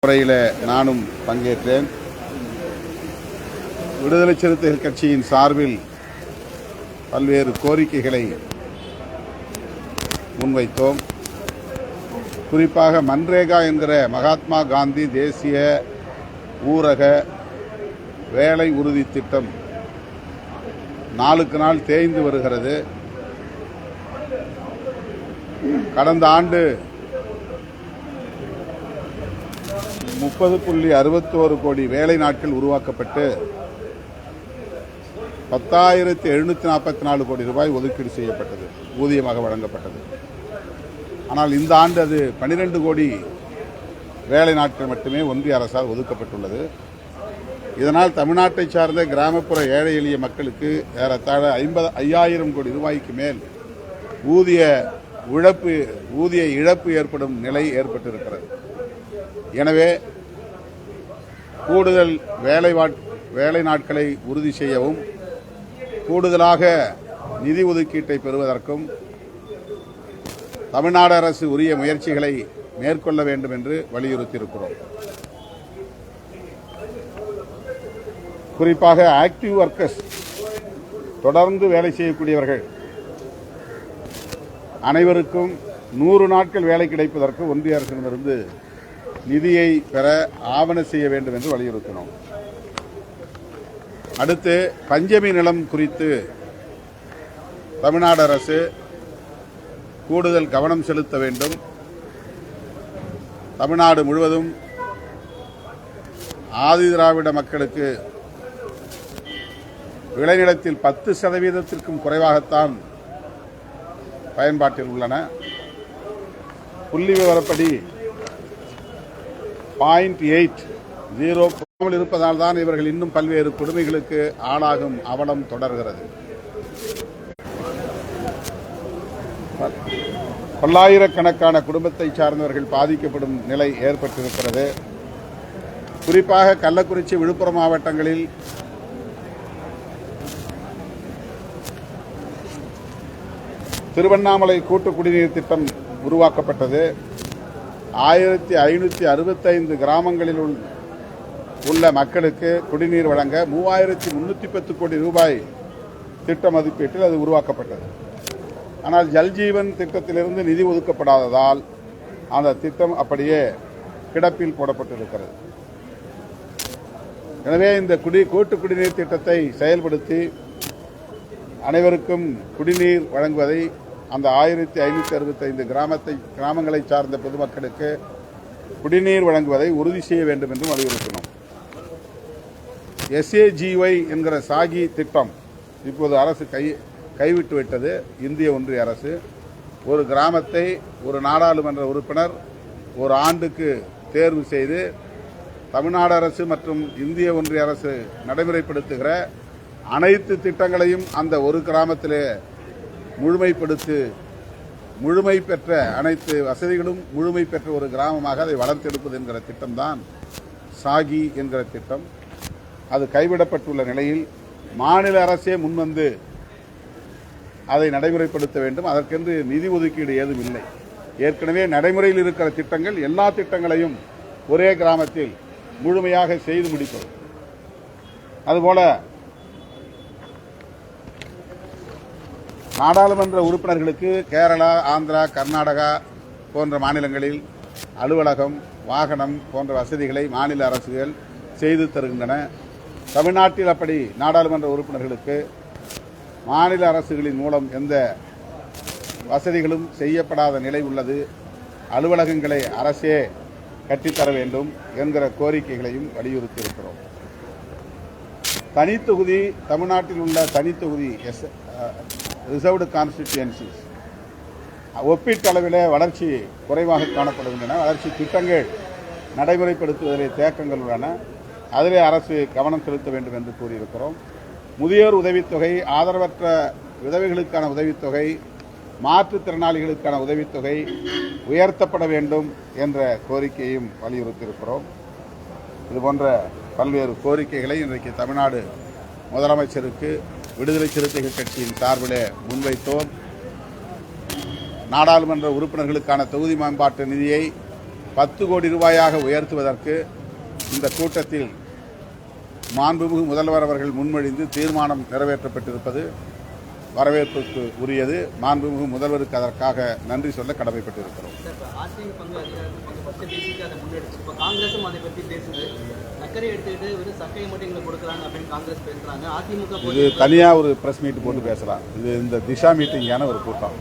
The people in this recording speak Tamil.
முறையில் நானும் பங்கேற்றேன். விடுதலை சிறுத்தைகள் கட்சியின் சார்பில் பல்வேறு கோரிக்கைகளை முன்வைத்தோம். குறிப்பாக மன்ரேகா என்கிற மகாத்மா காந்தி தேசிய ஊரக வேலை உறுதி திட்டம் நாளுக்கு நாள் தேய்ந்து வருகிறது. கடந்த ஆண்டு 30.61 கோடி வேலை நாட்கள் உருவாக்கப்பட்டு 10,744 கோடி ரூபாய் ஒதுக்கீடு செய்யப்பட்டது, ஊதியமாக வழங்கப்பட்டது. ஆனால் இந்த ஆண்டு அது 12 கோடி வேலை நாட்கள் மட்டுமே ஒன்றிய அரசால் ஒதுக்கப்பட்டுள்ளது. இதனால் தமிழ்நாட்டை சார்ந்த கிராமப்புற ஏழை எளிய மக்களுக்கு ஏறத்தாழ 5000 கோடி ரூபாய்க்கு மேல் ஊதிய இழப்பு ஏற்படும் நிலை ஏற்பட்டிருக்கிறது. எனவே கூடுதல் வேலை நாட்களை உறுதி செய்யவும், கூடுதலாக நிதி ஒதுக்கீட்டை பெறுவதற்கும் தமிழ்நாடு அரசு உரிய முயற்சிகளை மேற்கொள்ள வேண்டும் என்று வலியுறுத்தியிருக்கிறோம். குறிப்பாக ஆக்டிவ் ஒர்க்கர்ஸ், தொடர்ந்து வேலை செய்யக்கூடியவர்கள் அனைவருக்கும் 100 நாட்கள் வேலை கிடைப்பதற்கு ஒன்றிய அரசிடமிருந்து நிதியை பெற ஆவண செய்ய வேண்டும் என்று வலியுறுத்தினோம். அடுத்து பஞ்சமி நிலம் குறித்து தமிழ்நாடு அரசு கூடுதல் கவனம் செலுத்த வேண்டும். தமிழ்நாடு முழுவதும் ஆதி திராவிட மக்களுக்கு விளைநிலத்தில் 10% குறைவாகத்தான் பயன்பாட்டில் உள்ளன. புள்ளி விவரப்படி 0.80 இருப்பதால் தான் இவர்கள் இன்னும் பல்வேறு கொடுமைகளுக்கு ஆளாகும் அவலம் தொடர்கிறது. பல்லாயிரக்கணக்கான குடும்பத்தை சார்ந்தவர்கள் பாதிக்கப்படும் நிலை ஏற்பட்டிருக்கிறது. குறிப்பாக கள்ளக்குறிச்சி, விழுப்புரம் மாவட்டங்களில் திருவண்ணாமலை கூட்டு குடிநீர் திட்டம் உருவாக்கப்பட்டது. 1565 கிராமங்களில் உள்ள மக்களுக்கு குடிநீர் வழங்க 3310 கோடி ரூபாய் திட்ட மதிப்பீட்டில் அது உருவாக்கப்பட்டது. ஆனால் ஜல்ஜீவன் திட்டத்திலிருந்து நிதி ஒதுக்கப்படாததால் அந்த திட்டம் அப்படியே கிடப்பில் போடப்பட்டிருக்கிறது. எனவே இந்த கூட்டு குடிநீர் திட்டத்தை செயல்படுத்தி அனைவருக்கும் குடிநீர் வழங்குவதை, அந்த 1565 கிராமங்களை சார்ந்த பொதுமக்களுக்கு குடிநீர் வழங்குவதை உறுதி செய்ய வேண்டும் என்று வலியுறுத்தினோம். SAGY என்கிற சாகி திட்டம் இப்போது அரசு கைவிட்டு விட்டது. இந்திய ஒன்றிய அரசு ஒரு கிராமத்தை ஒரு நாடாளுமன்ற உறுப்பினர் ஒரு ஆண்டுக்கு தேர்வு செய்து தமிழ்நாடு அரசு மற்றும் இந்திய ஒன்றிய அரசு நடைமுறைப்படுத்துகிற அனைத்து திட்டங்களையும் அந்த ஒரு கிராமத்திலே முழுமை பெற்ற அனைத்து வசதிகளும் முழுமை பெற்ற ஒரு கிராமமாக அதை வளர்த்தெடுப்பது என்கிற திட்டம்தான் சாகி என்கிற திட்டம். அது கைவிடப்பட்டுள்ள நிலையில் மாநில அரசே முன்வந்து அதை நடைமுறைப்படுத்த வேண்டும். அதற்கென்று நிதி ஒதுக்கீடு ஏதும் இல்லை. ஏற்கனவே நடைமுறையில் இருக்கிற திட்டங்கள், எல்லா திட்டங்களையும் ஒரே கிராமத்தில் முழுமையாக செய்து முடிப்பது. அதுபோல நாடாளுமன்ற உறுப்பினர்களுக்கு கேரளா, ஆந்திரா, கர்நாடகா போன்ற மாநிலங்களில் அலுவலகம், வாகனம் போன்ற வசதிகளை மாநில அரசுகள் செய்து தருகின்றன. தமிழ்நாட்டில் அப்படி நாடாளுமன்ற உறுப்பினர்களுக்கு மாநில அரசுகளின் மூலம் எந்த வசதிகளும் செய்யப்படாத நிலை உள்ளது. அலுவலகங்களை அரசே கட்டித்தர வேண்டும் என்கிற கோரிக்கைகளையும் வலியுறுத்தியிருக்கிறோம். தனித்தொகுதி, தமிழ்நாட்டில் உள்ள தனித்தொகுதி ரிசர்வ்டு கான்ஸ்டிடியூன்சிஸ் ஒப்பீட்டளவில் வளர்ச்சி குறைவாக காணப்படுகின்றன. வளர்ச்சி திட்டங்கள் நடைமுறைப்படுத்துவதிலே தேக்கங்கள் உள்ளன. அதிலே அரசு கவனம் செலுத்த வேண்டும் என்று கூறியிருக்கிறோம். முதியோர் உதவித்தொகை, ஆதரவற்ற விதவைகளுக்கான உதவித்தொகை, மாற்றுத்திறனாளிகளுக்கான உதவித்தொகை உயர்த்தப்பட வேண்டும் என்ற கோரிக்கையும் வலியுறுத்தியிருக்கிறோம். இதுபோன்ற பல்வேறு கோரிக்கைகளை இன்றைக்கு தமிழ்நாடு முதலமைச்சருக்கு விடுதலை சிறுத்தைகள் கட்சியின் சார்பில் முன்வைத்தோம். நாடாளுமன்ற உறுப்பினர்களுக்கான தொகுதி மேம்பாட்டு நிதியை 10 கோடி ரூபாயாக உயர்த்துவதற்கு இந்த கூட்டத்தில் மாண்புமிகு முதல்வர் அவர்கள் முன்மொழிந்து தீர்மானம் நிறைவேற்றப்பட்டிருப்பது வரவேற்புக்கு உரியது. மாண்புமிகு முதல்வருக்கு அதற்காக நன்றி சொல்ல கடமைப்பட்டிருக்கிறோம். இது தனியாக ஒரு பிரஸ் மீட் போட்டு பேசலாம். இது இந்த திஷா மீட்டிங்கான ஒரு கூட்டம்.